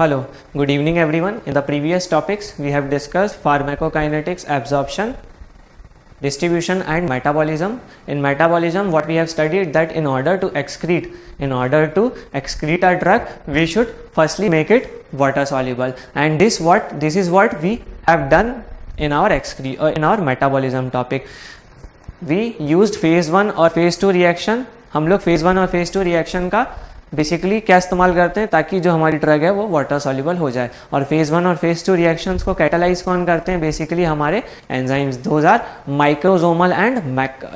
Hello, good evening everyone. In the previous topics, we have discussed pharmacokinetics, absorption, distribution and metabolism. In metabolism, what we have studied that in order to excrete a drug, we should firstly make it water soluble, and this is what we have done in our metabolism topic. We used phase 1 और phase 2 reaction. हम लोग phase 1 और phase 2 reaction का basically क्या इस्तेमाल करते हैं ताकि जो हमारी ड्रग है वो वाटर सॉल्युबल हो जाए. और फेज 1 और फेज 2 रिएक्शंस को कैटालाइज कौन करते हैं? बेसिकली हमारे enzymes. Those are microsomal and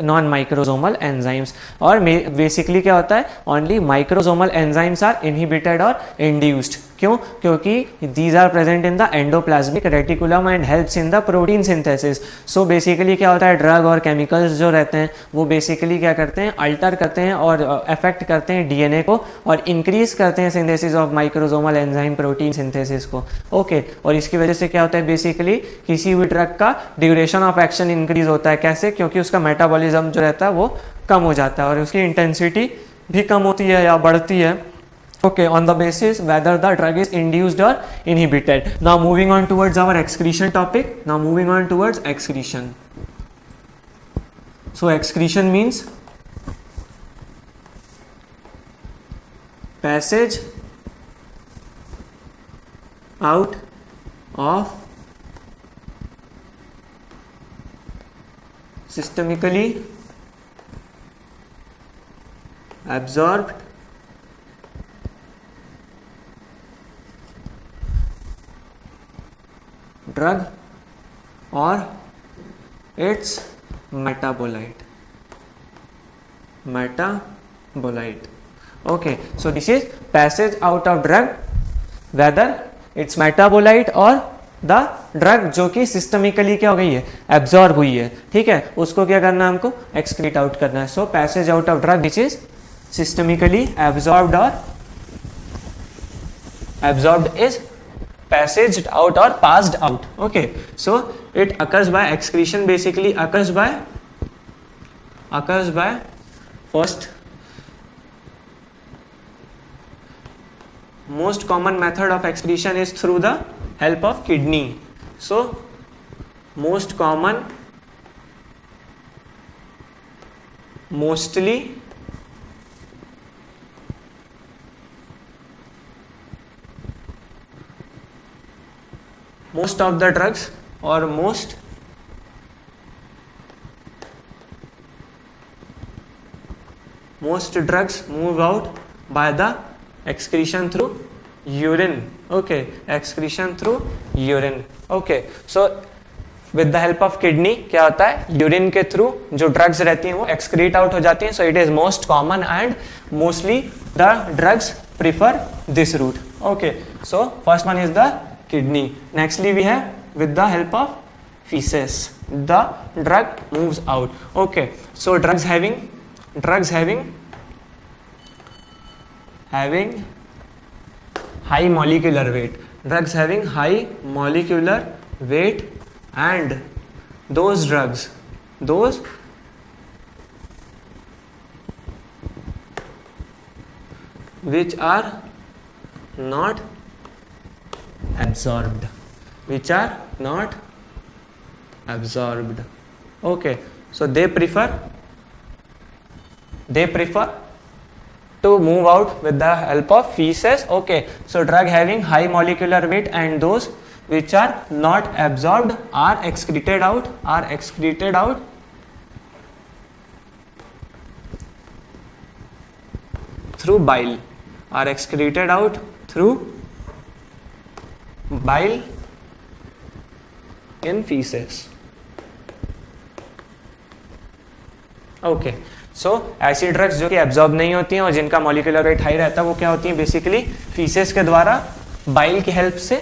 non microsomal enzymes. और बेसिकली क्या होता है? Only microsomal enzymes are inhibited और इंड्यूस्ड. क्यों? क्योंकि these are present in the endoplasmic reticulum and helps in the protein synthesis. So basically क्या होता है? ड्रग और केमिकल्स जो रहते हैं वो बेसिकली क्या करते हैं? अल्टर करते हैं और अफेक्ट करते हैं डीएनए को और इंक्रीज करते हैं synthesis of microsomal enzyme protein synthesis को. ओके. और इसकी वजह से क्या होता है? बेसिकली किसी भी ड्रग का ड्यूरेशन ऑफ एक्शन इंक्रीज होता है. कैसे? क्योंकि उसका मेटाबॉलिज्म जो रहता है वो कम हो जाता है और उसकी इंटेंसिटी भी कम होती है या बढ़ती है. Okay, on the basis whether the drug is induced or inhibited. Now moving on towards our excretion topic. Now moving on towards excretion. So excretion means passage out of systemically absorbed drug or its metabolite. Okay, so this is passage out of drug, whether its metabolite or the drug जो कि systemically क्या हो गई है? Absorb हुई है. ठीक है, उसको क्या करना है? हमको एक्सक्रीट आउट करना है. So passage out of drug which is systemically absorbed और absorbed is passaged out or passed out. Okay, so it occurs by excretion. Basically occurs by first most common method of excretion is through the help of kidney. So most common, mostly most of the drugs or most drugs move out by the excretion through urine. Okay, excretion through urine. Okay, so with the help of kidney क्या होता है? Urine के through जो drugs रहती हैं वो excrete out हो जाती हैं. So it is most common and mostly the drugs prefer this route. Okay, so first one is the kidney. Nextly we have with the help of feces the drug moves out. Okay, so drugs having high molecular weight, drugs having high molecular weight, and those drugs which are not absorbed. Okay, so they prefer to move out with the help of feces. Okay, so drug having high molecular weight and those which are not absorbed are excreted out through bile, bile in feces. Okay, so ऐसी drugs जो कि absorb नहीं होती हैं और जिनका molecular weight high रहता है वो क्या होती हैं? बेसिकली फीसेस के द्वारा बाइल की हेल्प से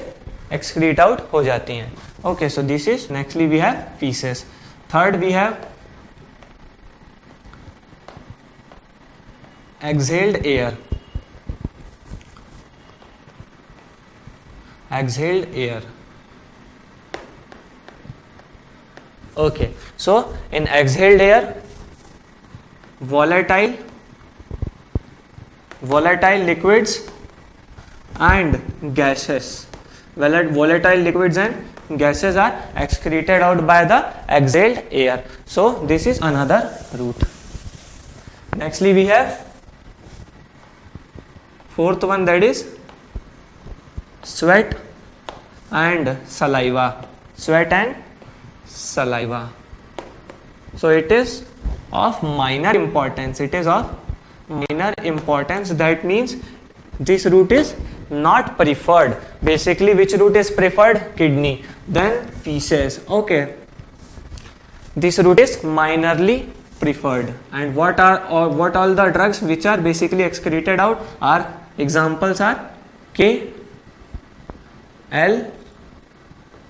एक्सक्रीट आउट हो जाती हैं. Okay, so this is nextly we have faeces. Third we have exhaled air. Okay, so in exhaled air, volatile liquids and gases. Volatile liquids and gases are excreted out by the exhaled air. So this is another route. Nextly we have fourth one, that is sweat and saliva. Sweat and saliva. So it is of minor importance. It is of minor importance. That means this route is not preferred. Basically, which route is preferred? Kidney, then feces. Okay. This route is minorly preferred. And what all the drugs which are basically excreted out are examples are K, L,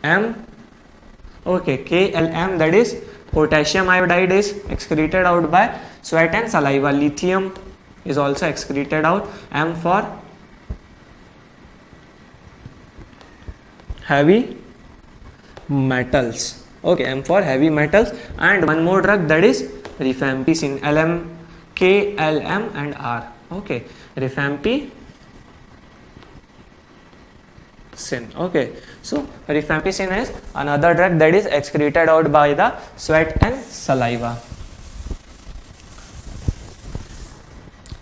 M. Okay, KLM, that is potassium iodide, is excreted out by sweat and saliva. Lithium is also excreted out. M for heavy metals. Okay, M for heavy metals. And one more drug, that is rifampicin. LM, K, L, M and R. Okay, rifampicin. Okay, so rifampicin is another drug that is excreted out by the sweat and saliva.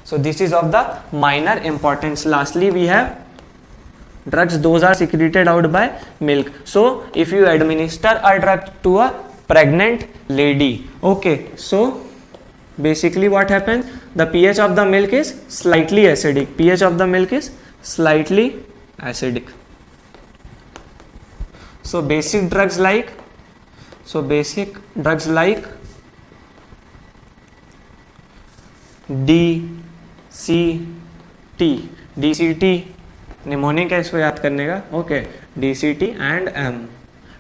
So this is of the minor importance. Lastly we have drugs, those are secreted out by milk. So if you administer a drug to a pregnant lady, okay, so basically what happens, the pH of the milk is slightly acidic. pH of the milk is slightly acidic. So basic drugs like DCT, mnemonic है, इसको याद करने का. Okay, DCT and M.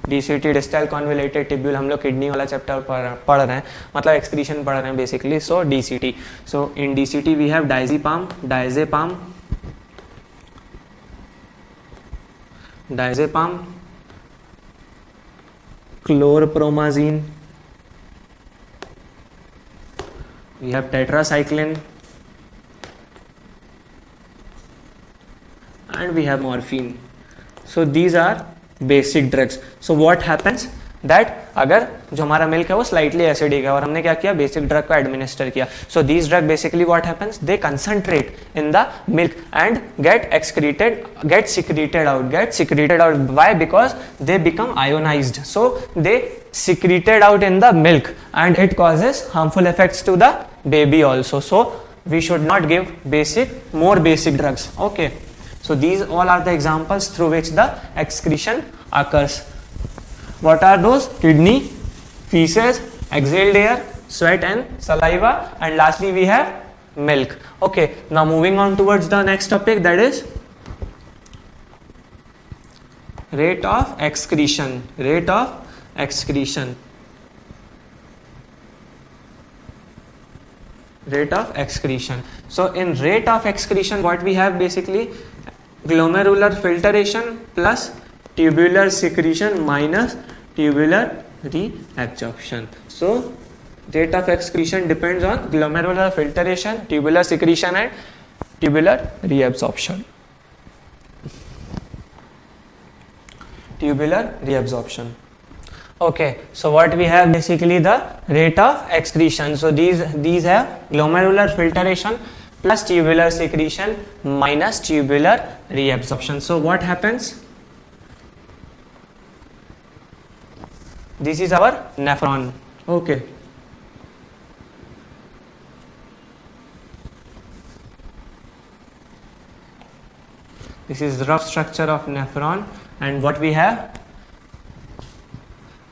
DCT distal convoluted tubule, हम लोग kidney वाला chapter पढ़ रहे हैं, मतलब एक्सक्रीशन पढ़ रहे हैं basically. So DCT. So in DCT we have diazepam, chlorpromazine, we have tetracycline, and we have morphine. So these are basic drugs. So what happens that अगर जो हमारा मिल्क है वो स्लाइटली एसिडिक है और हमने क्या किया, बेसिक ड्रग को एडमिनिस्टर किया. So these drug basically what happens, they concentrate in the milk and get secreted out. Why? Because they become ionized. So they secreted out in the milk and it causes harmful effects to the baby also. So we should not give more basic drugs. Okay. So these all are the examples through which the excretion occurs. What are those? Kidney, feces, exhaled air, sweat and saliva, and lastly we have milk. Okay, now moving on towards the next topic, that is rate of excretion. So in rate of excretion, what we have basically glomerular filtration plus tubular secretion minus tubular reabsorption. So rate of excretion depends on glomerular filtration, tubular secretion and tubular reabsorption. Okay, so what we have basically the rate of excretion. So these have glomerular filtration plus tubular secretion minus tubular reabsorption. So what happens? This is our nephron. Okay. This is the rough structure of nephron, and what we have?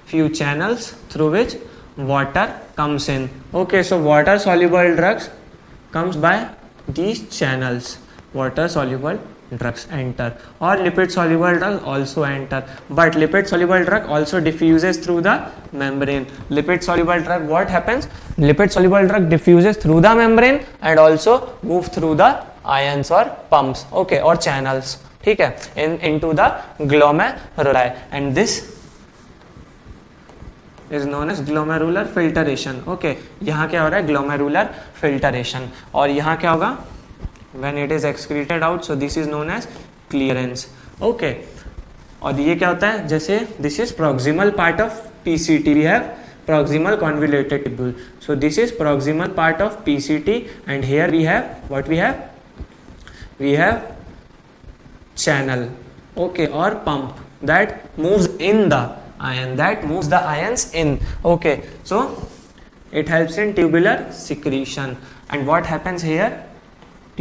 Few channels through which water comes in. Okay, so water soluble drugs comes by these channels. Water soluble drugs enter, or lipid soluble drugs also enter, but lipid soluble drug also diffuses through the membrane. Lipid soluble drug, what happens? Lipid soluble drug diffuses through the membrane and also move through the ions or pumps, okay, or channels, ठीक है, into the glomeruli, and this is known as glomerular filtration. Okay, यहाँ क्या हो रहा है? Glomerular filtration. और यहाँ क्या होगा? When it is excreted out, so this is known as clearance. Okay, और ये क्या होता है, जैसे this is proximal part of PCT, we have proximal convoluted tubule. So this is proximal part of PCT, and here we have what we have channel, okay, or pump that moves in the ion, that moves the ions in. Okay, so it helps in tubular secretion. And what happens here?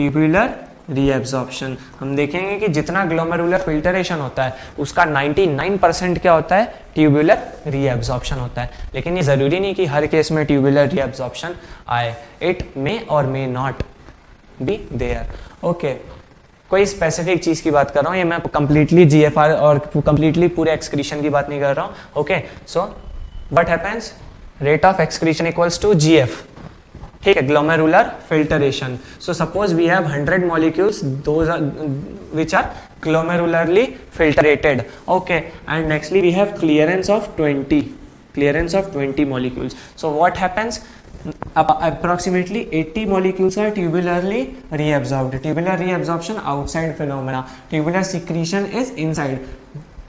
Tubular reabsorption. हम देखेंगे कि जितना glomerular filtration होता है उसका 99% क्या होता है, ट्यूबुलर रीएब्जॉर्प्शन होता है. लेकिन ये जरूरी नहीं कि हर केस में ट्यूबुलर रीएब्जॉर्प्शन आए. इट मे और may not be there. Okay, कोई स्पेसिफिक चीज की बात कर रहा हूँ, ये मैं कंप्लीटली GFR और कंप्लीटली पूरे एक्सक्रीशन की बात नहीं कर रहा हूँ. Okay, so what happens, rate of excretion equals to GF. ठीक है, glomerular filtration. So suppose we have 100 molecules those which are glomerullarly filtrated. Okay, and nextly we have clearance of 20 molecules. So what happens, approximately 80 molecules are tubularly reabsorbed. Tubular reabsorption outside phenomena, tubular secretion is inside.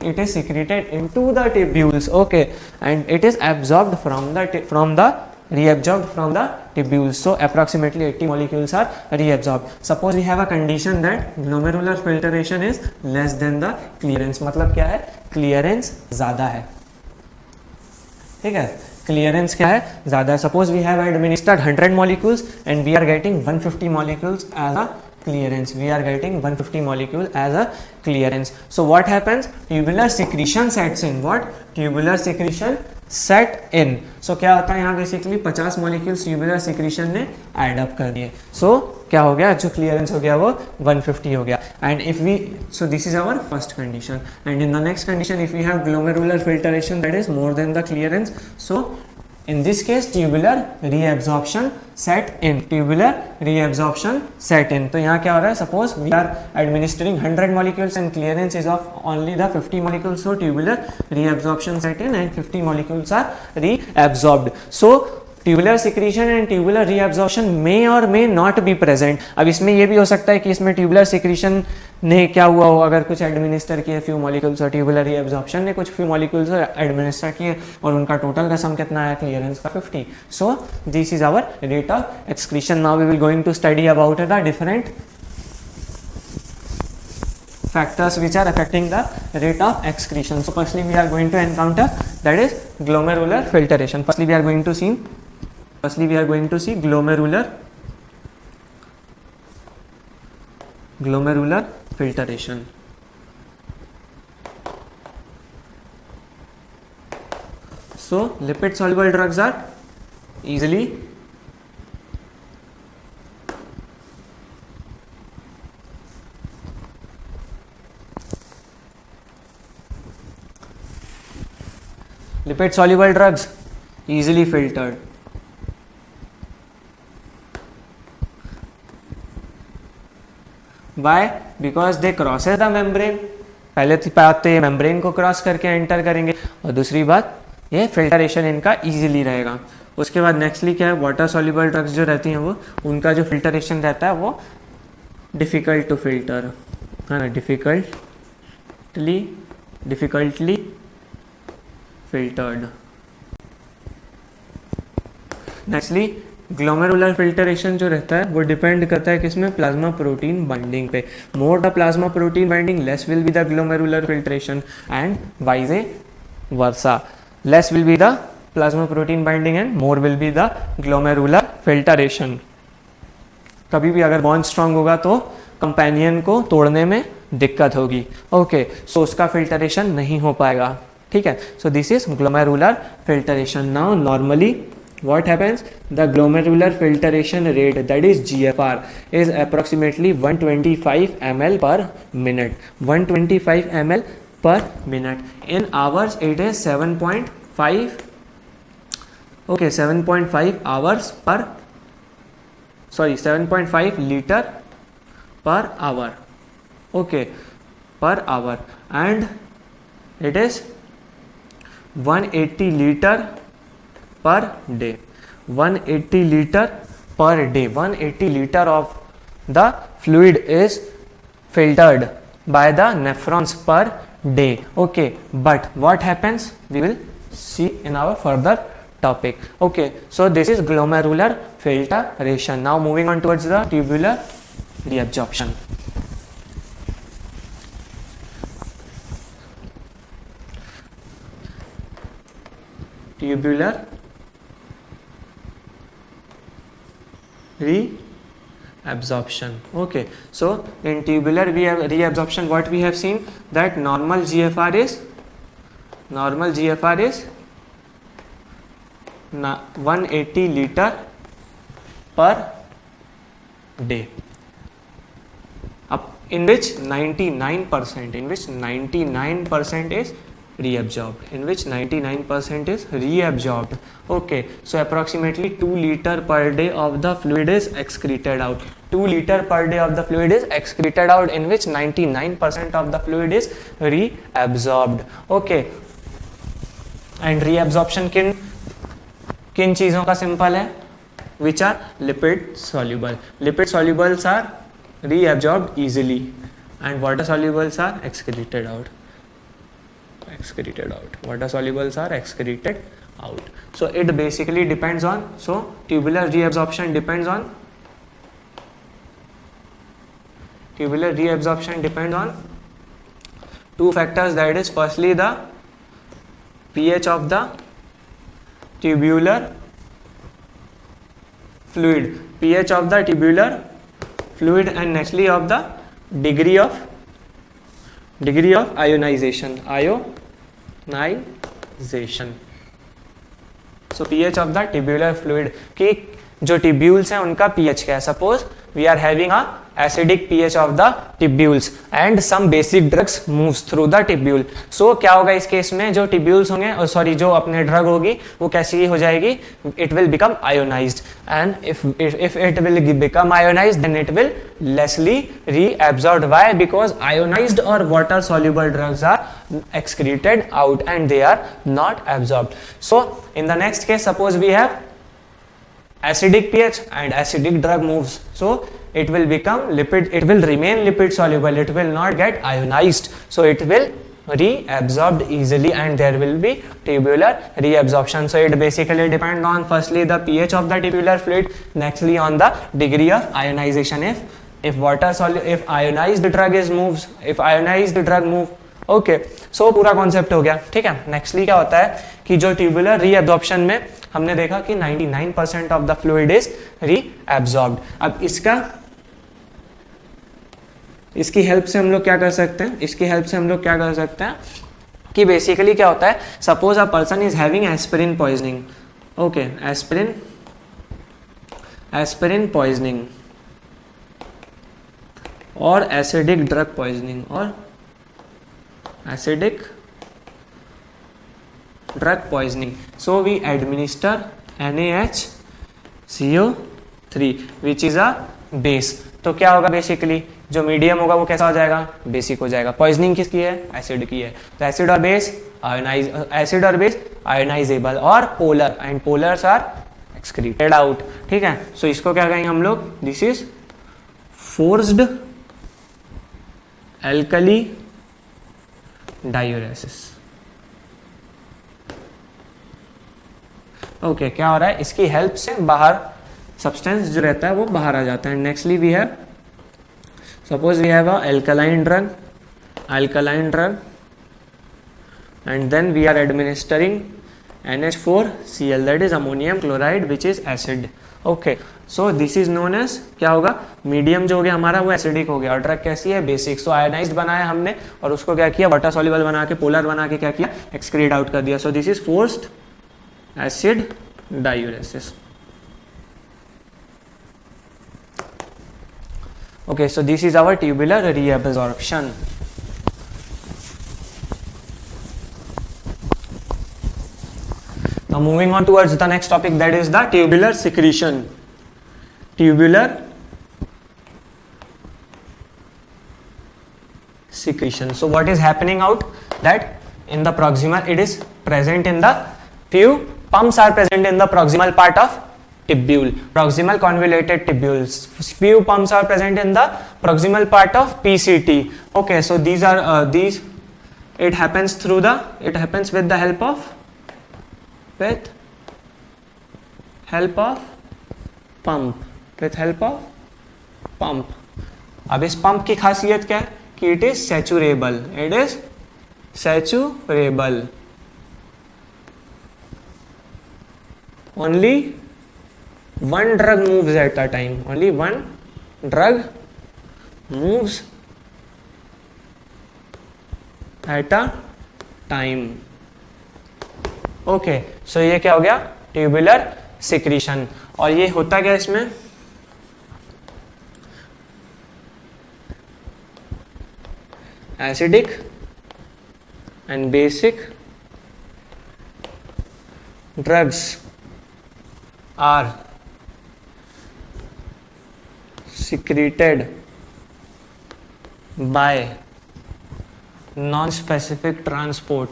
It is secreted into the tubules. Okay, and it is absorbed from the reabsorbed from the tubules. So approximately 80 molecules are reabsorbed. Suppose we have a condition that glomerular filtration is less than the clearance. मतलब क्या है, clearance ज्यादा है. ठीक है, clearance क्या है, ज्यादा है. Suppose we have administered 100 molecules and we are getting 150 molecules as a clearance. We are getting 150 molecules as a clearance. So what happens, tubular secretion sets in. What? Tubular secretion set in. So क्या होता है यहाँ basically 50 molecules tubular secretion ने add up कर दिए. So क्या हो गया, जो clearance हो गया वो 150 हो गया. And if we, so this is our first condition. And in the next condition, if we have glomerular filtration that is more than the clearance, so in this case tubular reabsorption set in. Tubular reabsorption set in. तो यहाँ क्या हो रहा है, suppose we are administering 100 molecules and clearance is of only the 50 molecules. So tubular reabsorption set in and 50 molecules are reabsorbed. So tubular secretion and tubular reabsorption may or may not be present. अब इसमें ये भी हो सकता है कि इसमें tubular secretion ने क्या हुआ हो, अगर कुछ एडमिनिस्टर किए फ्यू मॉलिक्यूल्स और ट्यूबुलर रीएब्जॉर्प्शन ने कुछ फ्यू मॉलिक्यूल्स एडमिनिस्टर किए और उनका टोटल का सम कितना आया, क्लियरेंस का 50. So this is our rate of excretion. Now we will going to study about the different factors which are affecting the rate of excretion. So firstly we are going to encounter that is glomerular filtration. Firstly we are going to see glomerular filtration. So lipid soluble drugs are easily easily filtered. Why? Because they crosses the membrane. पहले बात तो ये membrane को cross करके enter करेंगे और दूसरी बात ये फिल्टरेशन इनका इजीली रहेगा. उसके बाद नेक्स्टली क्या है, वाटर सॉल्युबल ड्रग्स जो रहती हैं वो उनका जो फिल्टरेशन रहता है वो डिफिकल्ट टू फिल्टर है ना, डिफिकल्टली फिल्टर्ड. नेक्स्टली ग्लोमेरुलर फिल्टरेशन जो रहता है वो डिपेंड करता है किसमें, प्लाज्मा प्रोटीन बाइंडिंग पे. More the plasma protein binding less will be the glomerular filtration and wise versa. Less will be the plasma protein binding and more will be the glomerular filtration. कभी भी अगर bond strong होगा तो companion को तोड़ने में दिक्कत होगी. ओके, सो उसका फिल्टरेशन नहीं हो पाएगा. ठीक है, सो this is glomerular filtration. Now normally what happens, the glomerular filtration rate, that is GFR, is approximately 125 ml per minute. 125 ml per minute. In hours it is 7.5 hours per 7.5 liter per hour. Okay, per hour, and it is 180 liter per day. 180 liter per day. 180 liter of the fluid is filtered by the nephrons per day. Okay, but what happens we will see in our further topic. Okay, so this is glomerular filtration. Now moving on towards the tubular reabsorption. Tubular reabsorption. Okay, so in tubular reabsorption, what we have seen that normal GFR is 180 liter per day, up in which 99% is reabsorbed. Okay, so approximately 2 liter per day of the fluid is excreted out. 2 liter per day of the fluid is excreted out, in which 99% of the fluid is reabsorbed. Okay, and reabsorption किन चीजों का simple है, which are lipid soluble. Lipid solubles are reabsorbed easily and water solubles are excreted out. Water solubles are excreted out. So it basically depends on, so tubular reabsorption depends on two factors, that is firstly the pH of the tubular fluid, and nextly of the degree of ionization. So pH of the tubular fluid, कि जो tubules हैं उनका pH क्या है. Suppose we are having a acidic pH of the tubules and some basic drugs moves through the tubule. So क्या होगा इस case में, जो tubules होंगे, सॉरी जो अपने ड्रग होगी वो कैसी हो जाएगी, it will become ionized, and if it will become ionized then it will lessly reabsorbed. Why? Because ionized or water soluble drugs are excreted out and they are not absorbed. So in the next case, suppose we have acidic pH and acidic drug moves, so it will become lipid, it will remain lipid soluble, it will not get ionized, so it will reabsorbed easily and there will be tubular reabsorption. So it basically depends on firstly the pH of the tubular fluid, nextly on the degree of ionization. If ionized drug moves. Okay, so पूरा concept हो गया. ठीक है, nextly क्या होता है कि जो ट्यूबुलर रीएब्जॉर्प्शन में हमने देखा कि 99% of the fluid is reabsorbed. अब इसकी हेल्प से हम लोग क्या कर सकते हैं, कि बेसिकली क्या होता है, suppose a person is having aspirin poisoning. Okay, aspirin poisoning और acidic drug poisoning so we administer NaHCO3 which is a base. तो क्या होगा, बेसिकली जो मीडियम होगा वो कैसा हो जाएगा, बेसिक हो जाएगा. पॉइजनिंग किसकी है, एसिड की है. तो एसिड और बेस आयोनाइजेबल और polar, and polars are excreted out. ठीक है, सो इसको क्या कहेंगे हम लोग, this is forced alkali diuresis. Okay, क्या हो रहा है, इसकी हेल्प से बाहर सब्सटेंस जो रहता है वो बाहर आ जाता है. Nextly we have, suppose we have a alkaline drug and then we are administering NH4Cl, that is ammonium chloride which is acid. Okay, so this is known as, क्या होगा, मीडियम जो हो गया हमारा वो एसिडिक हो गया और ड्रग कैसी है, बेसिक. सो आयोनाइज्ड बनाया हमने और उसको क्या किया, वाटर सॉल्युबल बना के, पोलर बना के क्या किया, एक्सक्रीट आउट कर दिया. सो this is forced acid diuresis. Okay, so this is our tubular reabsorption. Now moving on towards the next topic, that is the tubular secretion. So what is happening out, that in the proximal, it is present in the few pumps are present in the proximal part of tubule, proximal convoluted tubules. Few pumps are present in the proximal part of PCT. Okay, so these are these. It happens with the help of pump. अब इस pump की खासियत क्या है कि it is saturable. Only one drug moves at a time. Only one drug moves at a time. Okay, so ये क्या हो गया? Tubular secretion. और ये होता क्या इसमें? Acidic and basic drugs are secreted by non-specific transport.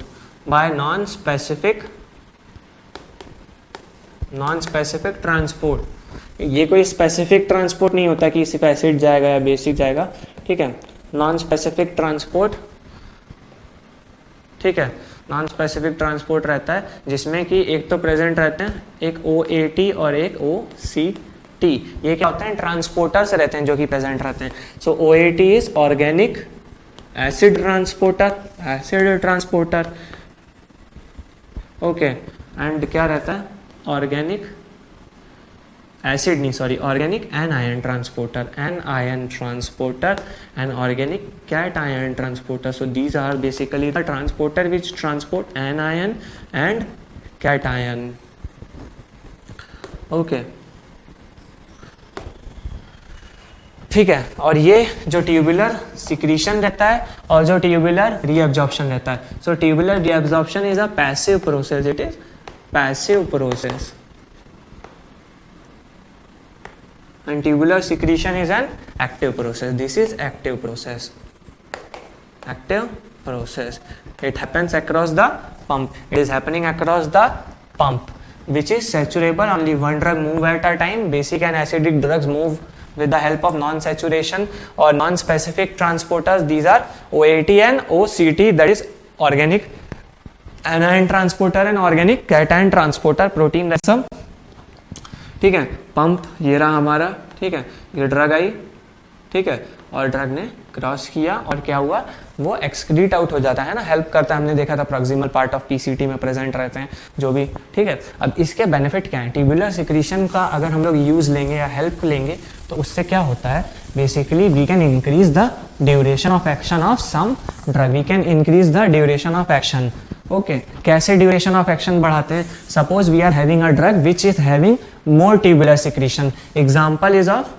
ये कोई स्पेसिफिक ट्रांसपोर्ट नहीं होता कि सिर्फ एसिड जाएगा या बेसिक जाएगा. ठीक है, नॉन स्पेसिफिक ट्रांसपोर्ट. ठीक है, नॉन स्पेसिफिक ट्रांसपोर्ट रहता है जिसमें कि एक तो प्रेजेंट रहते हैं एक OAT और एक OCT. ये क्या होते हैं? ट्रांसपोर्टर्स रहते हैं जो कि प्रेजेंट रहते हैं. सो OAT is organic acid transporter. Okay, and क्या रहता है? Organic anion transporter and organic cation transporter. So these are basically the transporter which transport anion and cation. Okay, ठीक है. और ये जो ट्यूबुलर सिक्रीशन रहता है और जो ट्यूबुलर रीअब्जॉर्प्शन रहता है. So tubular reabsorption is a passive process. It is passive process. And tubular secretion is an active process. This is active process. It happens across the pump. It is happening across the pump, which is saturable. Only one drug move at a time. Basic and acidic drugs move with the help of non-saturation or non-specific transporters. These are OAT and OCT. That is organic anion transporter and organic cation transporter. Protein that's some. ठीक है, pump ये रहा हमारा. ठीक है, ये drug आई. ठीक है, और ड्रग ने क्रॉस किया और क्या हुआ? वो एक्सक्रीट आउट हो जाता है ना, हेल्प करता है. हमने देखा था प्रॉक्सिमल पार्ट ऑफ PCT में प्रेजेंट रहते हैं जो भी. ठीक है, अब इसके बेनिफिट क्या है? ट्यूबुलर सिक्रीशन का अगर हम लोग यूज लेंगे या हेल्प लेंगे तो उससे क्या होता है? Basically we can increase the duration of action of some drug. Okay, कैसे ड्यूरेशन ऑफ एक्शन बढ़ाते हैं? Suppose we are having a drug which is having more tubular secretion. Example is of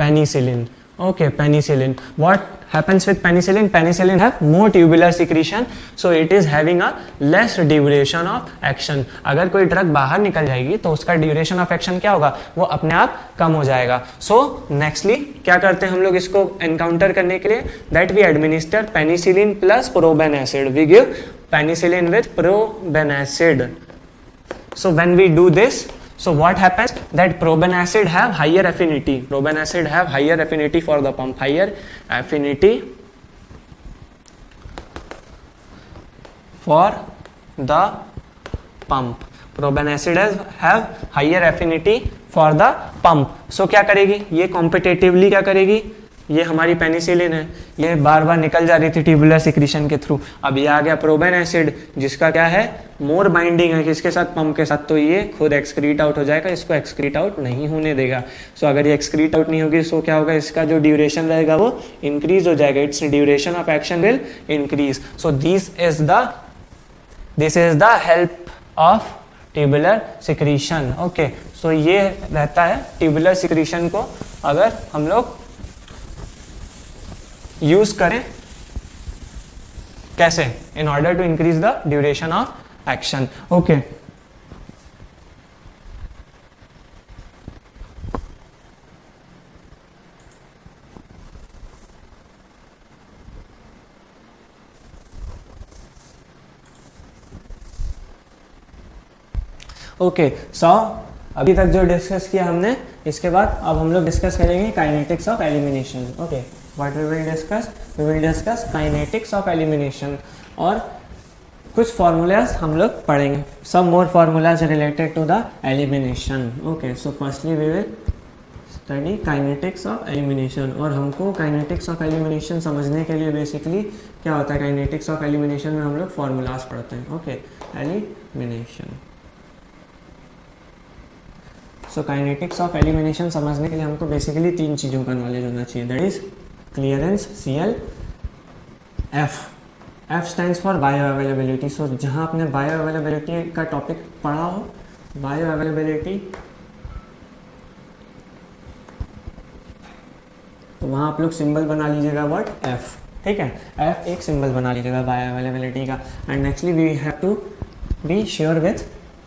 penicillin. Okay, penicillin. What happens with penicillin? Penicillin have more tubular secretion, so it is having a less duration of action. अगर कोई drug बाहर निकल जाएगी तो उसका duration of action क्या होगा? वो अपने आप कम हो जाएगा. सो नेक्स्टली क्या करते हैं हम लोग इसको एनकाउंटर करने के लिए? That we administer penicillin plus probenecid. We give penicillin with probenecid. So when we do this, so what happens? That proben acid have higher affinity. For the pump. Higher affinity for the pump. Proben acid have higher affinity for the pump. So क्या करेगी? ये competitively क्या करेगी? ये हमारी penicillin है, ये बार बार निकल जा रही थी ट्यूबुलर सिक्रीशन के थ्रू. अब ये आ गया प्रोबेन एसिड जिसका क्या है? मोर बाइंडिंग है किसके साथ? पंप के साथ. तो ये खुद एक्सक्रीट आउट हो जाएगा, इसको एक्सक्रीट आउट नहीं होने देगा. सो अगर ये एक्सक्रीट आउट नहीं होगी सो क्या होगा? इसका जो ड्यूरेशन रहेगा वो इंक्रीज हो जाएगा. Its duration of action will increase. So this is the help of tubular secretion. Okay, so ये रहता है ट्यूबुलर सिक्रीशन को अगर हम लोग यूज करें कैसे? In order to increase the duration of action. Okay, okay, so अभी तक जो डिस्कस किया हमने, इसके बाद अब हम लोग डिस्कस करेंगे kinetics of elimination. Okay, what we will discuss kinetics of elimination, और कुछ फार्मूलाज हम लोग पढ़ेंगे, some more formulas related to the elimination. Okay, so firstly we will study kinetics of elimination. और हमको काइनेटिक्स ऑफ एलिमिनेशन समझने के लिए बेसिकली क्या होता है, काइनेटिक्स ऑफ एलिमिनेशन में हम लोग फार्मूलाज पढ़ते हैं. Okay, elimination. So kinetics of elimination समझने के लिए हमको बेसिकली 3 चीज़ों का नॉलेज होना चाहिए. That is clearance, CL, F stands for bioavailability. So जहाँ आपने बायो अवेलेबिलिटी का टॉपिक पढ़ा हो, बायो अवेलेबिलिटी, तो वहाँ आप लोग सिंबल बना लीजिएगा व्हाट, F. ठीक है, F एक सिंबल बना लीजिएगा बायो अवेलेबिलिटी का. And nextly we have to be sure with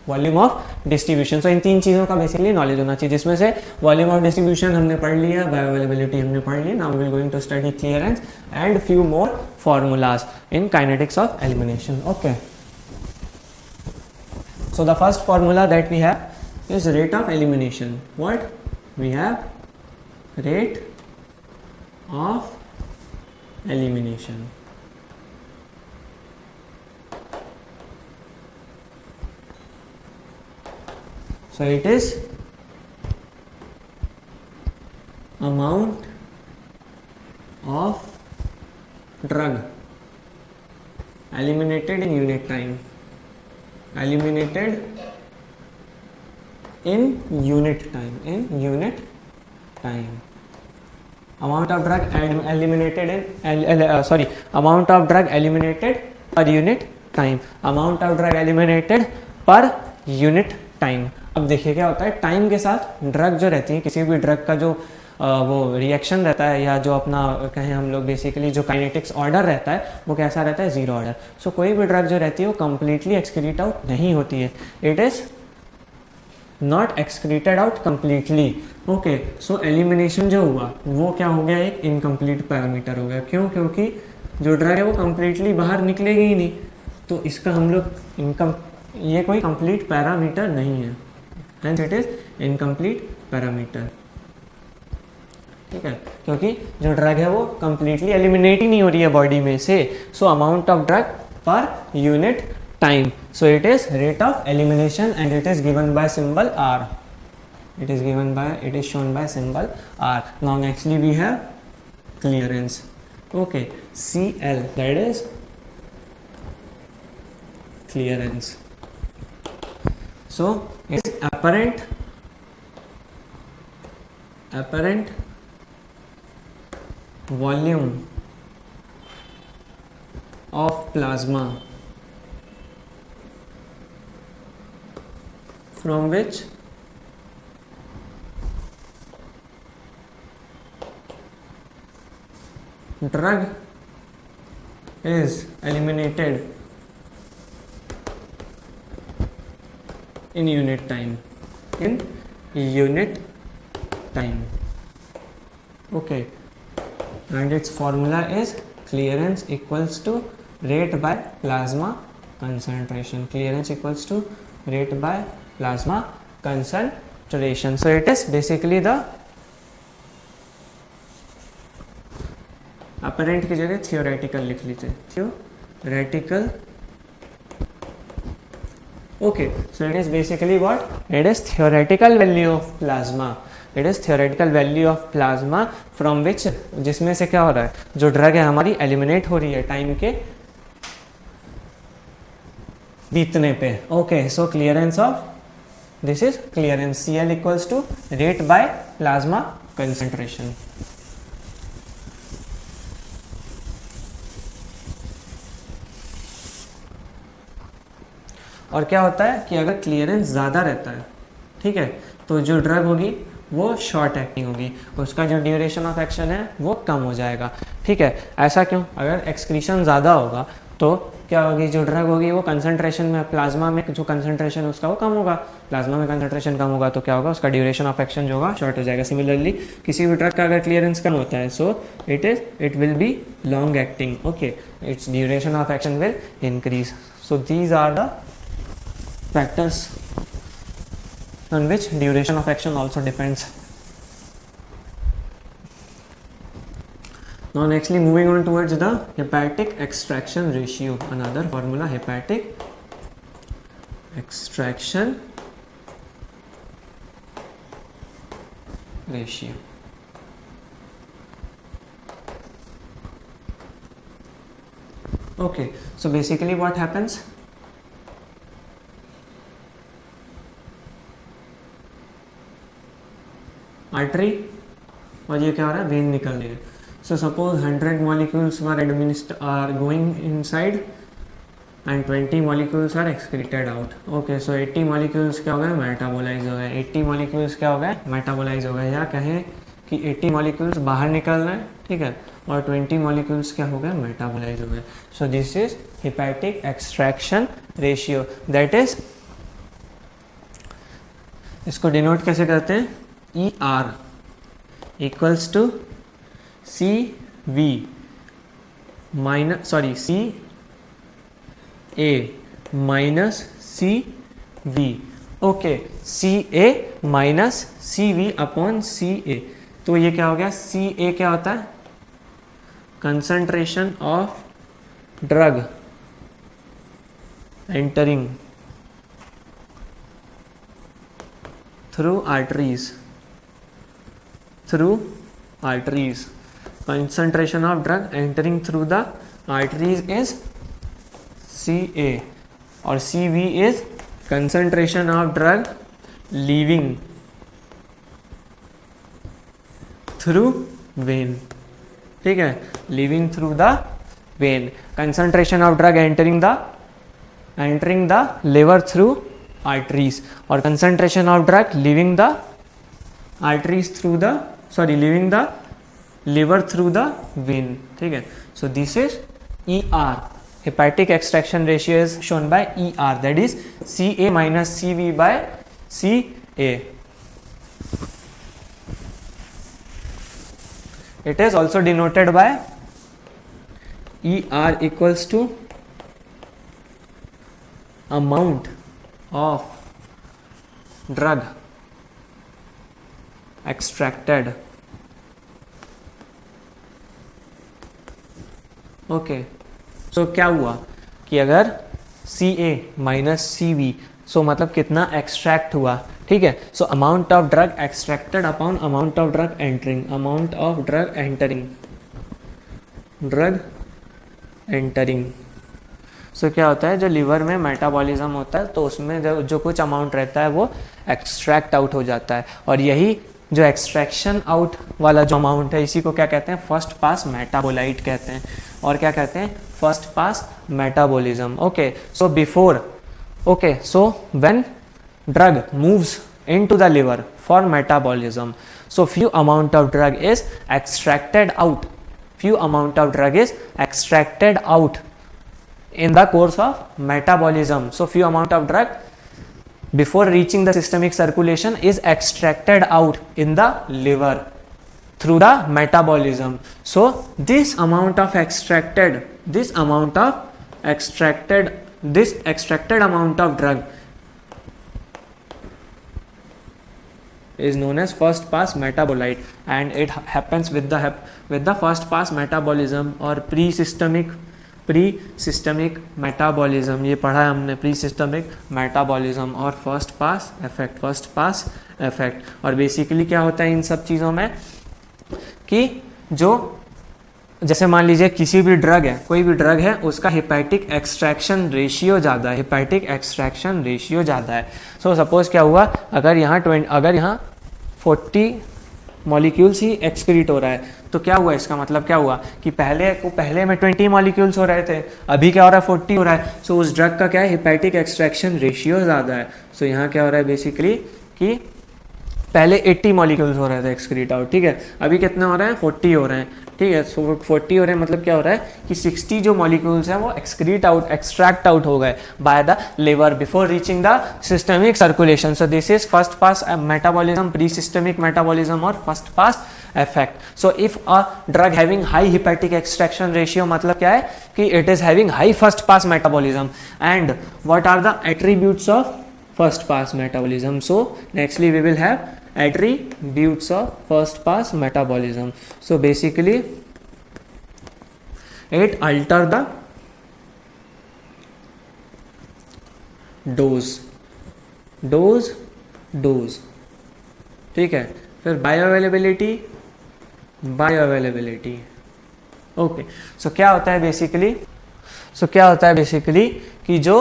volume of distribution. So इन 3 चीज़ों का बेसिकली नॉलेज होना चाहिए, जिसमें से वॉल्यूम ऑफ डिस्ट्रीब्यूशन हमने पढ़ लिया, बायो अवेलेबिलिटी हमने पढ़ लिया. Now we will going to study clearance and few more formulas in kinetics of elimination. Okay, so the first formula that we have is rate of elimination. What we have, rate of elimination. So it is amount of drug eliminated in unit time. Eliminated in unit time. In unit time. Amount of drug eliminated in amount of drug eliminated per unit time. Amount of drug eliminated per unit time. अब देखिए क्या होता है, time के साथ drug जो रहती है, किसी भी ड्रग का जो वो रिएक्शन रहता है, या जो अपना कहें हम लोग बेसिकली जो काइनेटिक्स ऑर्डर रहता है, वो कैसा रहता है, 0 ऑर्डर. सो कोई भी ड्रग जो रहती है वो कंप्लीटली एक्सक्रीट आउट नहीं होती है. It is not excreted out completely. Okay, so elimination जो हुआ वो क्या हो गया, एक इनकम्प्लीट पैरामीटर हो गया. क्यों? क्योंकि जो ड्रग है वो कंप्लीटली बाहर निकलेगी ही नहीं, तो इसका हम लोग ये कोई कंप्लीट पैरामीटर नहीं है, hence it is incomplete parameter. ठीक है, क्योंकि जो ड्रग है वो कंप्लीटली एलिमिनेट ही नहीं हो रही है बॉडी में से. सो amount of drug per unit time. So it is rate of elimination and it is given by symbol R. It is shown by symbol R. Now actually we have clearance. Okay, CL, that is clearance. So it is apparent volume of plasma from which drug is eliminated in unit time. Okay, and its formula is clearance equals to rate by plasma concentration. Clearance equals to rate by plasma concentration. So it is basically the apparent की जगह theoretical लिख लीजिए, theoretical. Okay, so it is basically what? It is theoretical value of plasma. It is theoretical value of plasma from which, जिसमें से क्या हो रहा है, जो ड्रग है हमारी एलिमिनेट हो रही है टाइम के बीतने पे. Okay, so clearance of, this is clearance. CL equals to rate by plasma concentration. और क्या होता है कि अगर क्लियरेंस ज़्यादा रहता है, ठीक है, तो जो ड्रग होगी वो शॉर्ट एक्टिंग होगी, उसका जो ड्यूरेशन ऑफ एक्शन है वो कम हो जाएगा. ठीक है, ऐसा क्यों? अगर एक्सक्रीशन ज़्यादा होगा तो क्या होगी, जो ड्रग होगी वो कंसंट्रेशन में, प्लाज्मा में जो कंसंट्रेशन है उसका वो कम होगा. प्लाज्मा में कंसंट्रेशन कम होगा तो क्या होगा, उसका ड्यूरेशन ऑफ एक्शन जो होगा शॉर्ट हो जाएगा. सिमिलरली किसी भी ड्रग का अगर क्लियरेंस कम होता है, so it will be long acting. Okay, its duration of action will increase. So these are the factors on which duration of action also depends. Now nextly moving on towards the hepatic extraction ratio, another formula, hepatic extraction ratio. Okay, so basically what happens, artery और ये क्या हो रहा है, when निकल रही है. So suppose 100 molecules are going inside and 20 molecules are excreted out. Okay, so 80 molecules क्या हो गए, मेटाबोलाइज हो गए. 80 molecules क्या हो गए, मेटाबोलाइज हो गए. या कहें कि 80 molecules बाहर निकल रहे हैं, ठीक है, और 20 molecules क्या हो गए, मेटाबोलाइज हो गए. So this is hepatic extraction ratio. That is, इसको डिनोट कैसे करते हैं, ER equals to CV minus CA minus CV. Okay, CA minus CV upon CA. तो ये क्या हो गया, CA क्या होता है, concentration of drug entering through arteries. Concentration of drug entering through the arteries is CA, और CV is concentration of drug leaving through vein. ठीक है, leaving through the vein. Concentration of drug entering the liver through arteries, और concentration of drug leaving the arteries through the leaving the liver through the vein. ठीक है, so this is ER. Hepatic extraction ratio is shown by ER, that is CA minus CV by CA. It is also denoted by ER equals to amount of drug extracted. Okay, so क्या हुआ कि अगर CA minus CV, सो मतलब कितना extract हुआ, ठीक है. So amount of drug extracted upon amount of drug entering, amount of drug entering. So क्या होता है, जो लिवर में मेटाबॉलिज्म होता है तो उसमें जो कुछ अमाउंट रहता है वो एक्सट्रैक्ट आउट हो जाता है, और यही जो एक्सट्रैक्शन आउट वाला जो अमाउंट है, इसी को क्या कहते हैं, फर्स्ट पास मेटाबोलाइट कहते हैं. और क्या कहते हैं, first pass metabolism. Okay, so before, okay, so when drug moves into the liver for metabolism, so few amount of drug is extracted out in the course of metabolism. So few amount of drug before reaching the systemic circulation is extracted out in the liver through the metabolism. So this extracted amount of drug is known as first pass metabolite, and it happens with the first pass metabolism or pre-systemic metabolism. ये पढ़ा है हमने, pre-systemic metabolism और first pass effect. और basically क्या होता है इन सब चीज़ों में कि जो जैसे मान लीजिए किसी भी ड्रग है, कोई भी ड्रग है, उसका हेपेटिक एक्सट्रैक्शन रेशियो ज़्यादा है. सो सपोज क्या हुआ, अगर यहाँ 40 मॉलिक्यूल्स ही एक्सक्रीट हो रहा है, तो क्या हुआ, इसका मतलब क्या हुआ कि पहले में 20 मॉलिक्यूल्स हो रहे थे, अभी क्या हो रहा है, 40 हो रहा है. सो उस ड्रग का क्या है, हेपेटिक एक्सट्रैक्शन रेशियो ज़्यादा है. सो यहाँ क्या हो रहा है बेसिकली कि पहले 80 मॉलिक्यूल्स हो रहे थे एक्सक्रीट आउट, ठीक है, अभी कितने हो रहे हैं, 40 हो रहे हैं, ठीक है. सो 40 हो रहे हैं, मतलब क्या हो रहा है कि 60 जो मॉलिक्यूल्स हैं वो एक्सट्रैक्ट आउट हो गए by the liver before reaching the systemic circulation. So this is first pass metabolism, pre systemic metabolism और first pass effect. So if a drug having high hepatic extraction ratio मतलब क्या है कि it is having high first pass metabolism. And what are the attributes of first pass metabolism. So nextly we will have attributes of first pass metabolism. So basically it alter the dose, ठीक है. फिर bioavailability, okay. So क्या होता है basically, कि जो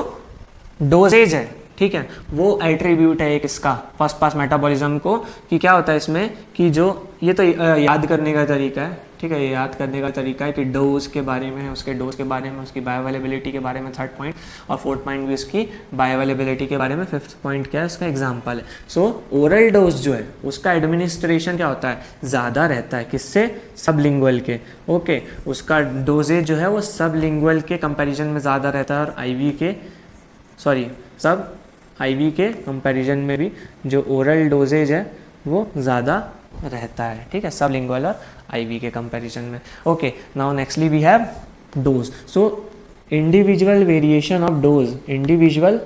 doses है, ठीक है, वो एट्रीब्यूट है एक इसका फर्स्ट पास मेटाबॉलिज्म को. कि क्या होता है इसमें कि जो ये तो याद करने का तरीका है, ठीक है, ये याद करने का तरीका है कि डोज के बारे में है, उसके डोज के बारे में, उसकी बायोअवेलेबिलिटी के बारे में थर्ड पॉइंट, और फोर्थ पॉइंट भी उसकी बायोअवेलेबिलिटी के बारे में, फिफ्थ पॉइंट क्या है उसका एग्जांपल है. सो ओरल डोज जो है उसका एडमिनिस्ट्रेशन क्या होता है, ज़्यादा रहता है. किससे? सबलिंगुअल के. ओके, उसका डोजेज जो है वो सबलिंगुअल के कंपेरिजन में ज़्यादा रहता है, और आईवी के कंपैरिजन में भी जो ओरल डोजेज है वो ज़्यादा रहता है, ठीक है, सबलिंगुअल और आईवी के कंपैरिजन में. Okay, now nextly we have dose. So individual variation of dose, individual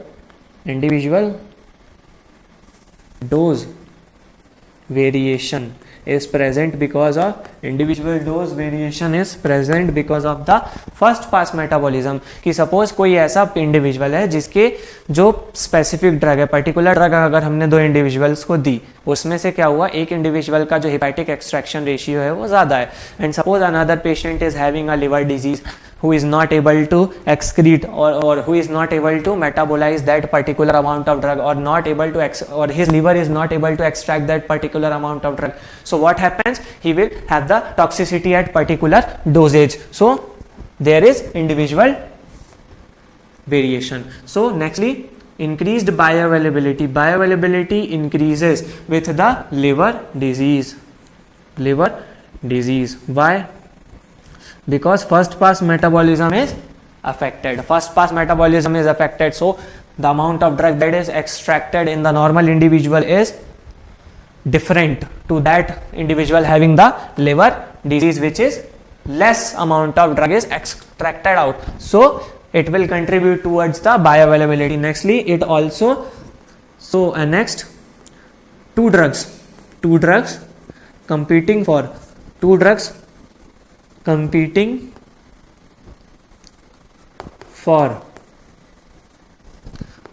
dose variation is present because of individual dose variation is present because of the first pass metabolism. कि suppose कोई ऐसा individual है जिसके जो specific drug है, particular drug अगर हमने दो इंडिविजुअल्स को दी, उसमें से क्या हुआ, एक इंडिविजुअल का जो हेपेटिक एक्सट्रैक्शन रेशियो है वो ज़्यादा है, and suppose another patient is having a liver disease who is not able to excrete or who is not able to metabolize that particular amount of drug, or not able to or his liver is not able to extract that particular amount of drug. So what happens, he will have the toxicity at particular dosage. So there is individual variation. So nextly, increased bioavailability increases with the liver disease. Why? Because first pass metabolism is affected. So the amount of drug that is extracted in the normal individual is different to that individual having the liver disease, which is less amount of drug is extracted out. So it will contribute towards the bioavailability. Nextly, it also, next, two drugs competing for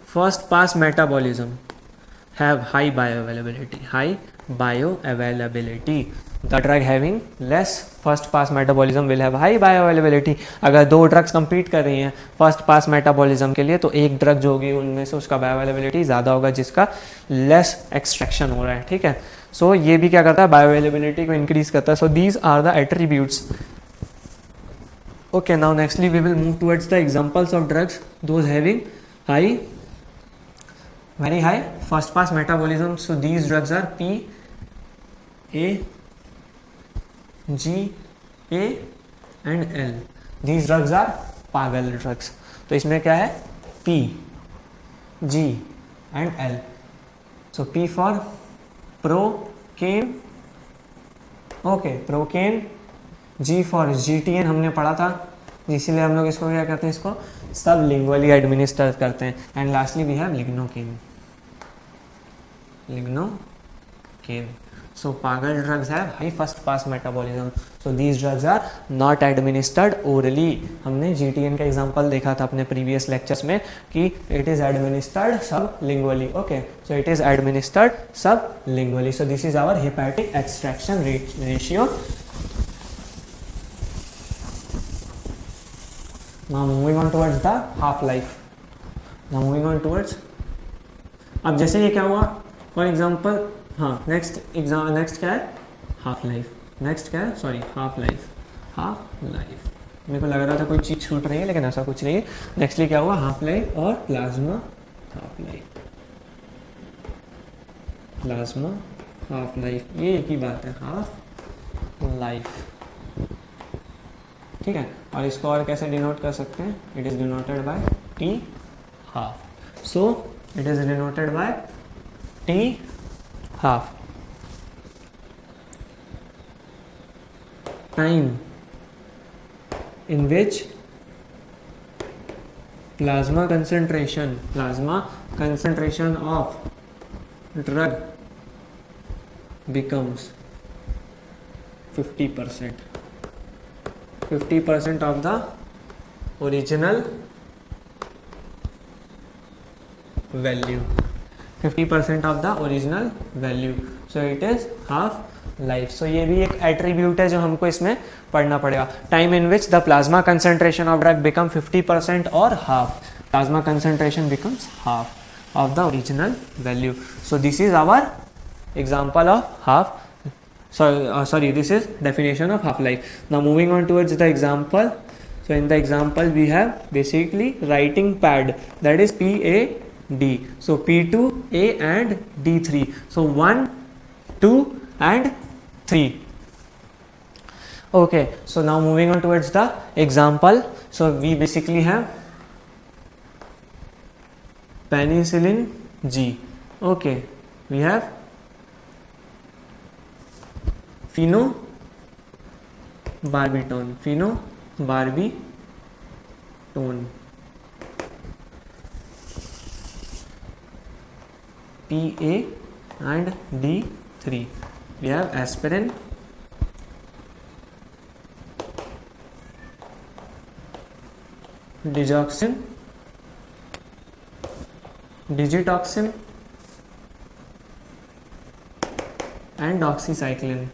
first pass metabolism have high bioavailability. The drug having less first pass metabolism will have high bioavailability. अगर दो drugs compete कर रही हैं first pass metabolism के लिए, तो एक drug जो होगी उनमें से उसका बायोअवेलेबिलिटी ज़्यादा होगा जिसका लेस एक्सट्रैक्शन हो रहा है, ठीक है. सो ये भी क्या करता है, बायोअवेलेबिलिटी को इंक्रीज करता है. So these are the attributes. Okay, now nextly we will move towards the examples of drugs, those having very high first pass metabolism. So these drugs are P, A, G, A and L. These drugs are पागल drugs. तो इसमें क्या है, P, G and L. So P for procaine, okay, procaine. G for GTN हमने पढ़ा था, इसीलिए हम लोग इसको क्या करते हैं, इसको सब लिंगुअली एडमिनिस्टर करते हैं. And lastly we have lignocaine. So पागल drugs have high first pass metabolism. So these drugs are not administered orally. हमने GTN का एग्जांपल देखा था अपने प्रीवियस लेक्चर्स में कि it is administered sublingually. Okay, so it is administered sublingually. So this is our hepatic extraction ratio. Now moving on towards the half life. अब जैसे ये क्या हुआ, फॉर एग्जाम्पल, हाँ, नेक्स्ट क्या है, हाफ लाइफ. Half life. मेरे को लग रहा था कोई चीज़ छूट रही है, लेकिन ऐसा कुछ नहीं है. नेक्स्टली क्या हुआ, हाफ लाइफ और प्लाज्मा हाफ लाइफ. ये एक ही बात है, हाफ लाइफ, ठीक है. और इसको और कैसे डिनोट कर सकते हैं, it is denoted by T half. So it is denoted by T half. Time in which plasma concentration of drug becomes 50% of the original value, 50% of the original value, so it is half life. so ये भी एक attribute है जो हमको इसमें पढ़ना पड़ेगा. Time in which the plasma concentration of drug become 50% और half, plasma concentration becomes half of the original value. So this is our example of half, this is definition of half life. Now moving on towards the example. So in the example we have basically writing pad, that is PAD. So P2A and D3, so 1, 2 and 3. Okay, so now moving on towards the example. So we basically have penicillin G. Okay, we have phenobarbital, PA and D3. We have aspirin, digoxin, digitoxin and doxycycline.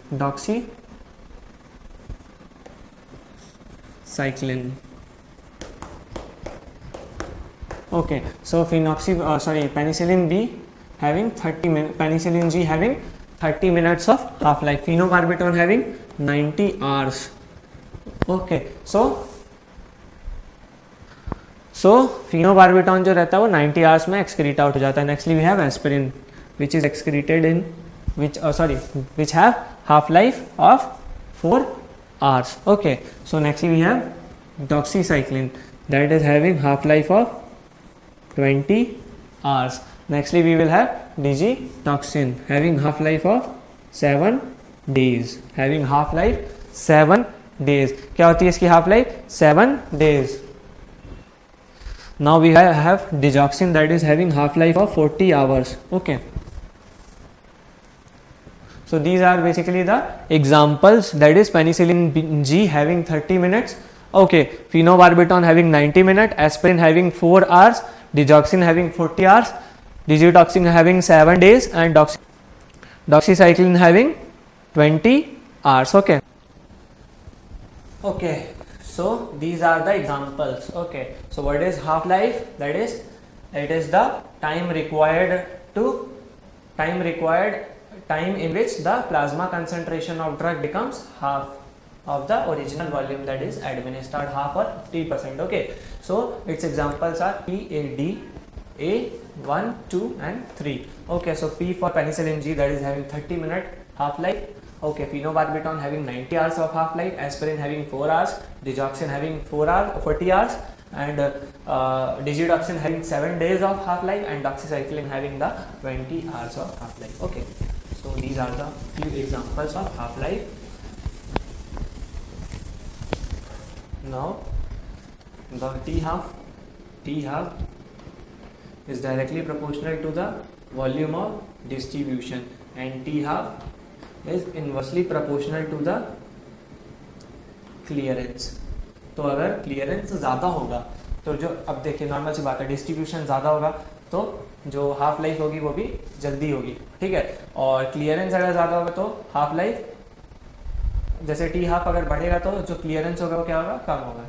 Okay, so penicillin B having 30 minutes, penicillin G having 30 minutes of half life, phenobarbital having 90 hours. Okay, so phenobarbital जो रहता है वो 90 hours में excrete out हो जाता है. Nextly we have aspirin, which is excreted in which have half life of 4 hours. Okay, so nextly we have doxycycline, that is having half life of 20 hours. Nextly we will have digitoxin having half life of 7 days. क्या होती है इसकी half life? 7 days. Now we have digoxin, that is having half life of 40 hours. Okay, so these are basically the examples, that is penicillin G having 30 minutes. Okay, phenobarbital having 90 minutes, aspirin having 4 hours, digoxin having 40 hours, digitoxin having 7 days and doxycycline having 20 hours. Okay, so these are the examples. Okay, so what is half life? That is, it is the time in which the plasma concentration of drug becomes half of the original volume that is administered, half or 50%. Okay, so its examples are PAD, A, 1, 2 and 3. Okay, so P for penicillin G, that is having 30 minute half life. Okay, phenobarbital having 90 hours of half life, aspirin having 4 hours, digoxin having 40 hours and digitoxin having 7 days of half life and doxycycline having the 20 hours of half life. Okay, so these are the few examples of half life. Now the T half is directly proportional to the volume of distribution and T half is inversely proportional to the clearance. तो अगर clearance ज़्यादा होगा तो जो, अब देखिए normal सी बात है, डिस्ट्रीब्यूशन ज़्यादा होगा तो जो हाफ लाइफ होगी वो भी जल्दी होगी, ठीक है. और क्लियरेंस अगर ज़्यादा होगा तो हाफ लाइफ, जैसे टी हाफ अगर बढ़ेगा तो जो क्लियरेंस होगा वो क्या होगा? कम होगा.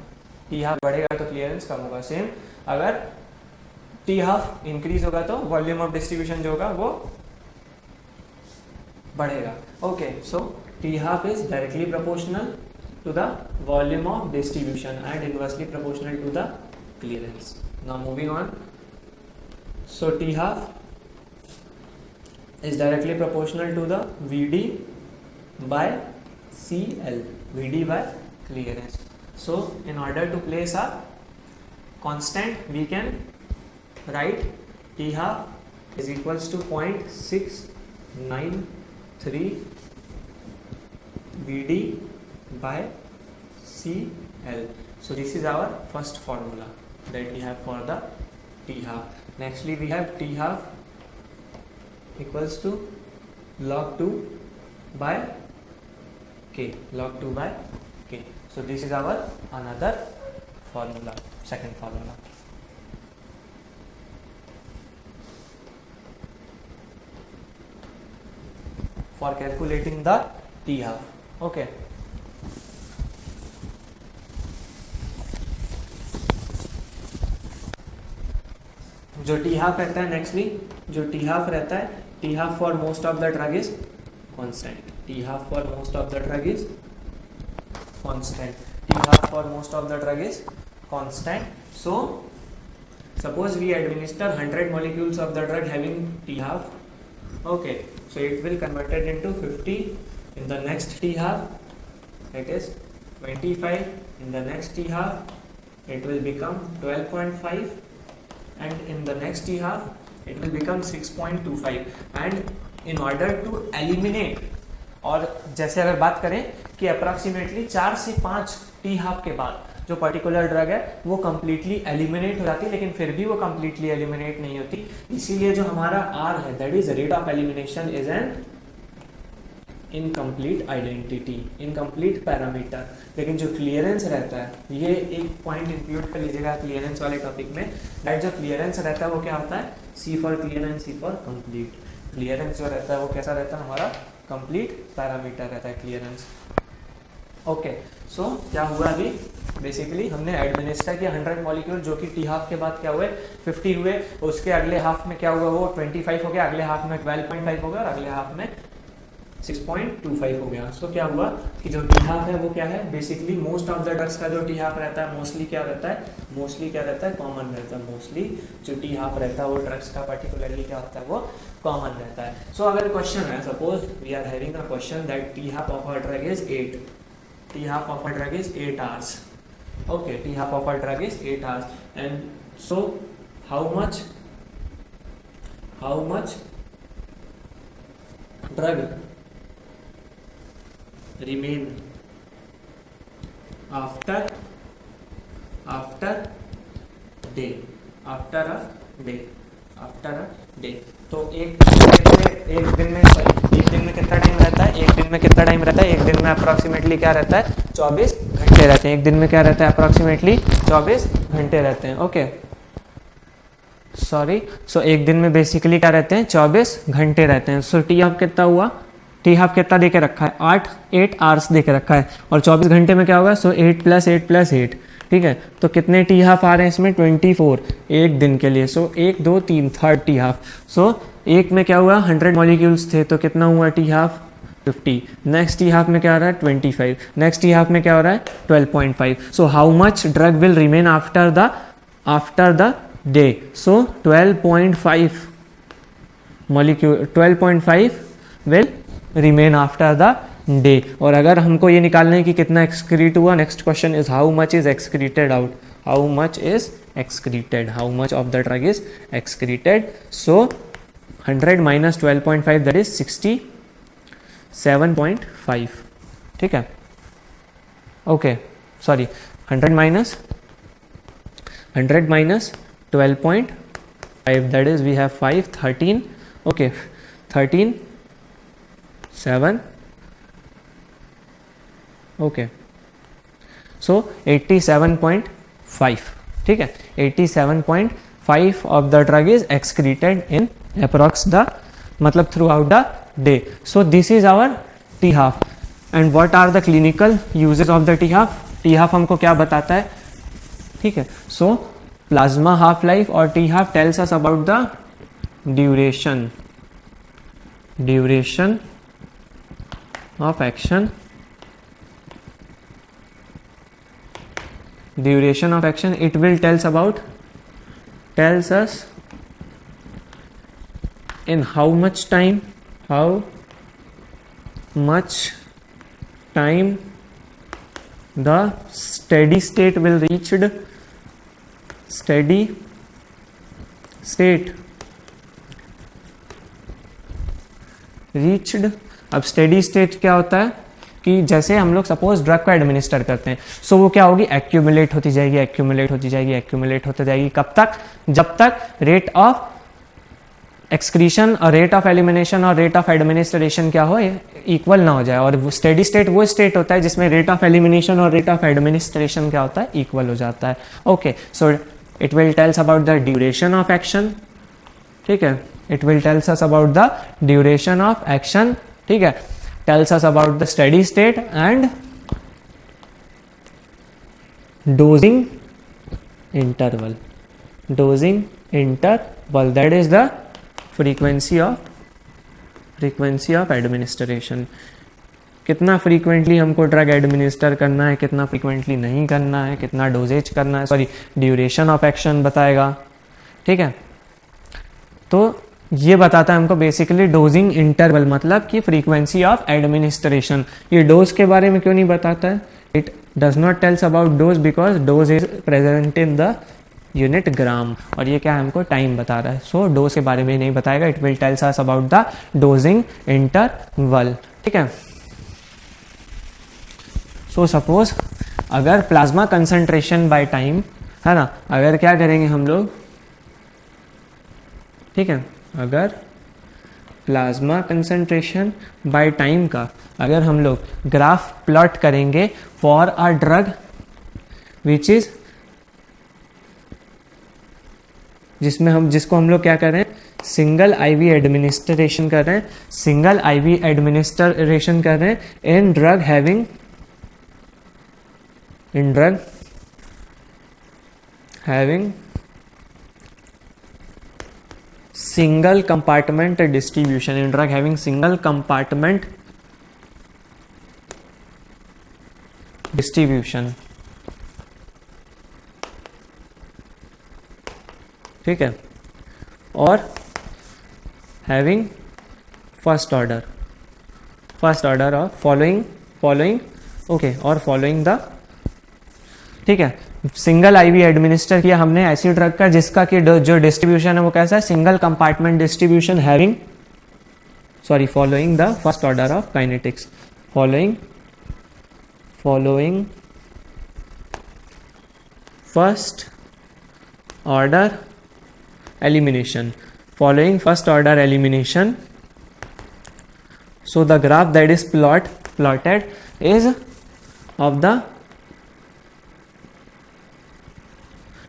टी हाफ बढ़ेगा तो क्लियरेंस कम होगा. सेम अगर टी हाफ इंक्रीज होगा तो वॉल्यूम ऑफ डिस्ट्रीब्यूशन जो होगा वो बढ़ेगा. Okay, so T half is directly proportional to the volume of distribution and inversely proportional to the clearance. Now moving on, so T half is directly proportional to the VD by CL, VD by clearance. So in order to place a constant, we can write T half is equals to 0.693 VD by CL. So this is our first formula. that we have for the t half. Nextly we have t half equals to log 2 by k, log 2 by k. So this is our another formula, second formula. For calculating the t half. Okay. जो T half रहता है, nextly जो T half रहता है, T half for most of the drug is constant. T half for most of the drug is constant. T half for most of the drug is constant. So suppose we administer 100 molecules of the drug having t half. Okay, so it will converted into 50 in the next t half, it is 25 in the next t half, it will become 12.5, and in the next t half it will become 6.25. and in order to eliminate, और जैसे अगर बात करें कि approximately 4 से 5 T half के बाद जो पर्टिकुलर ड्रग है वो कम्प्लीटली एलिमिनेट हो जाती है, लेकिन फिर भी वो कम्प्लीटली एलिमिनेट नहीं होती. इसीलिए जो हमारा आर है, that is rate of elimination, is an incomplete identity, incomplete parameter. लेकिन जो क्लियरेंस रहता है, ये एक पॉइंट इंक्लूड कर लीजिएगा क्लियरेंस वाले टॉपिक में, दैट जो क्लियरेंस रहता है वो क्या होता है, C for clear and C for complete. Clearance जो रहता है वो कैसा रहता है, हमारा कंप्लीट पैरामीटर रहता है क्लियरेंस. ओके, सो क्या हुआ अभी, बेसिकली हमने एडमिनिस्टर किया 100 मॉलिक्यूल, जो कि टी हाफ के बाद क्या हुए 50 हुए, उसके अगले हाफ में क्या हुआ, वो 25 हो गया, अगले हाफ में 12.5 हो गया, और अगले हाफ में 6.25 हो गया. सो क्या हुआ कि जो टी हाफ है वो क्या है, basically most of the drugs का जो टी हाफ रहता है मोस्टली क्या रहता है, मोस्टली क्या रहता है, कॉमन रहता है. मोस्टली जो टी हाफ रहता है वो ड्रग्स का पर्टिकुलरली क्या होता है, वो कॉमन रहता है. सो अगर क्वेश्चन है, suppose we are having a question that T half of a drug is 8, T half of a drug is 8 hours. Okay, t half of our drug is 8 hours, and so how much drug remain after day, after a day. तो एक दिन में कितना time रहता है, एक दिन में अप्रोक्सीमेटली क्या रहता है, 24 घंटे रहते हैं. एक दिन में क्या रहता है, अप्रोक्सीमेटली 24 घंटे रहते हैं. ओके, सॉरी, सो एक दिन में बेसिकली क्या रहते हैं, 24 घंटे रहते हैं. सो टी हाफ कितना हुआ, टी हाफ कितना दे के रखा है, 8 आवर्स दे के रखा है, और 24 घंटे में क्या होगा, सो 8 + 8 + 8. ठीक है, तो कितने टी हाफ आ रहे हैं इसमें, 24 एक दिन के लिए. सो 1 2 3 थर्ड टी हाफ. सो एक में क्या हुआ, 100 मॉलिक्यूल्स थे, तो कितना हुआ T half, 50. Next T half में क्या हो रहा है, 25. नेक्स्ट टी हाफ में क्या हो रहा है, 12.5. So how much drug will remain after the day. So 12.5 molecule, 12.5 will remain after the day. और अगर हमको ये निकालना है कि कितना एक्सक्रीट हुआ, next question is how much is excreted out, how much of the drug is excreted. So 100 - 12.5 that is 67.5. ठीक है, okay, sorry, 100 - 12.5 that is we have 5 13. Okay, 13 7. Okay, so 87.5. ठीक है, 87.5 of the drug is excreted in approx the, मतलब throughout the day. So this is our T half. And what are the clinical uses of the T half. T half हमको क्या बताता है, ठीक है. सो plasma half life और T half tells us about the duration of action, it will tells us in how much time the steady state will reached. अब steady state क्या होता है, कि जैसे हम लोग सपोज ड्रग को एडमिनिस्टर करते हैं, सो वो क्या होगी, एक्यूमुलेट होती जाएगी, एक्यूमुलेट होती जाएगी, एक्यूमुलेट होती जाएगी, कब तक, जब तक रेट ऑफ एक्सक्रीशन और रेट ऑफ एलिमिनेशन और रेट ऑफ एडमिनिस्ट्रेशन क्या हो, इक्वल ना हो जाए। और स्टेडी स्टेट वो स्टेट होता है जिसमें रेट ऑफ एलिमिनेशन और रेट ऑफ एडमिनिस्ट्रेशन क्या होता है, इक्वल हो जाता है। Okay, so it will tells about the duration of action, ठीक है, it will tells us about the duration of action, ठीक है, tells us about the steady state and dosing interval, dosing interval, that is the frequency of administration, कितना frequently हमको drug administer करना है, कितना frequently नहीं करना है, कितना डोजेज करना है, सॉरी ड्यूरेशन ऑफ एक्शन बताएगा, ठीक है। तो ये बताता है हमको बेसिकली डोजिंग इंटरवल, मतलब कि फ्रीक्वेंसी ऑफ एडमिनिस्ट्रेशन। ये डोज के बारे में क्यों नहीं बताता है, it does not tells about dose because dose is present in the unit gram, और ये क्या हमको टाइम बता रहा है, सो डोज के बारे में नहीं बताएगा, it will tells us about the dosing interval, ठीक है। सो सपोज अगर प्लाज्मा कंसंट्रेशन बाय टाइम है ना, अगर क्या करेंगे हम लोग, ठीक है, अगर प्लाज्मा कंसंट्रेशन बाय टाइम का अगर हम लोग ग्राफ प्लॉट करेंगे for a drug which is, जिसको हम लोग क्या कर रहे हैं, सिंगल आईवी एडमिनिस्ट्रेशन कर रहे हैं, सिंगल आईवी एडमिनिस्ट्रेशन कर रहे हैं in drug having single compartment distribution, in drug having single compartment distribution, ठीक है, और having first order of following okay, और फॉलोइंग द, ठीक है, सिंगल आईवी एडमिनिस्टर किया हमने ऐसी ड्रग का जिसका कि जो डिस्ट्रीब्यूशन है वो कैसा है, single compartment distribution, having following the first order of kinetics, following first order elimination, following first order elimination. So the graph that is plotted is of the,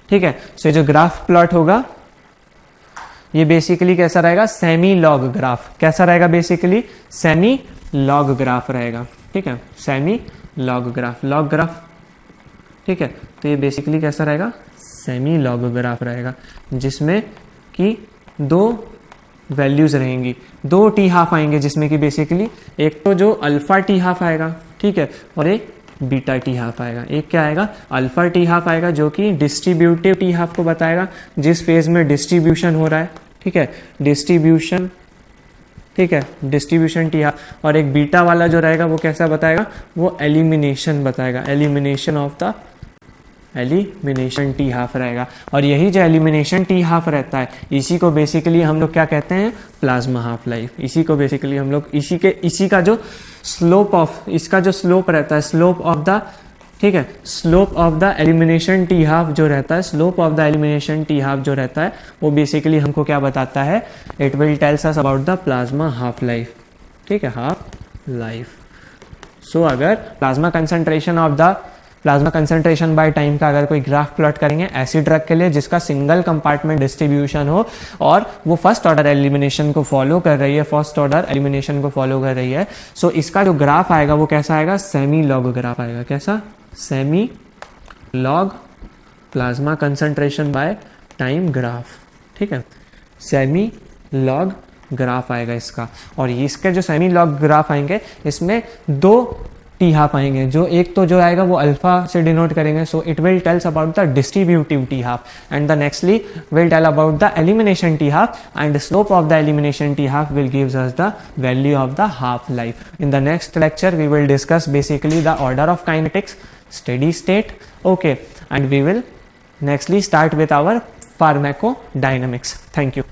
ठीक है, so जो ग्राफ प्लॉट होगा ये basically कैसा रहेगा, semi log graph, कैसा रहेगा, basically semi log graph रहेगा, ठीक है, सेमी लॉग ग्राफ, ठीक है। तो ये बेसिकली कैसा रहेगा, सेमी लॉग ग्राफ रहेगा, जिसमें कि दो वैल्यूज रहेंगी, दो टी हाफ आएंगे, जिसमें कि बेसिकली एक तो जो अल्फा टी हाफ आएगा, ठीक है, और एक बीटा टी हाफ आएगा। एक क्या आएगा, अल्फा टी हाफ आएगा जो कि डिस्ट्रीब्यूटिव टी हाफ को बताएगा, जिस फेज में डिस्ट्रीब्यूशन हो रहा है, ठीक है, डिस्ट्रीब्यूशन, ठीक है, डिस्ट्रीब्यूशन टी हाफ, और एक बीटा वाला जो रहेगा वो कैसा बताएगा, वो एलिमिनेशन बताएगा, एलिमिनेशन टी हाफ रहेगा। और यही जो एलिमिनेशन टी हाफ रहता है, इसी को बेसिकली हम लोग क्या कहते हैं, प्लाज्मा हाफ लाइफ। इसी को बेसिकली हम लोग इसी का जो इसका जो स्लोप रहता है, स्लोप ऑफ द, ठीक है, slope of the elimination T half जो रहता है, slope of the elimination T half जो रहता है, वो बेसिकली हमको क्या बताता है, it will tells us about the plasma half life, ठीक है, हाफ लाइफ। सो अगर प्लाज्मा कंसंट्रेशन बाय टाइम का अगर कोई ग्राफ प्लॉट करेंगे ऐसी ड्रग के लिए जिसका सिंगल कंपार्टमेंट डिस्ट्रीब्यूशन हो और वो फर्स्ट ऑर्डर एलिमिनेशन को फॉलो कर रही है, सो इसका जो ग्राफ आएगा वो कैसा आएगा, सेमी लॉग ग्राफ आएगा। कैसा, semi log plasma concentration by time graph, ठीक है, सेमी लॉग ग्राफ आएगा इसका। और इसके जो सेमी लॉग ग्राफ आएंगे इसमें दो टी हाफ आएंगे, जो एक तो जो आएगा वो अल्फा से डिनोट करेंगे, so it will tells about the distributive T half, and the nextly will tell about the elimination T half, and slope of the elimination T half will gives us the value of the half life. In the next lecture we will discuss basically the order of kinetics, steady state, okay, and we will nextly start with our pharmacodynamics. Thank you.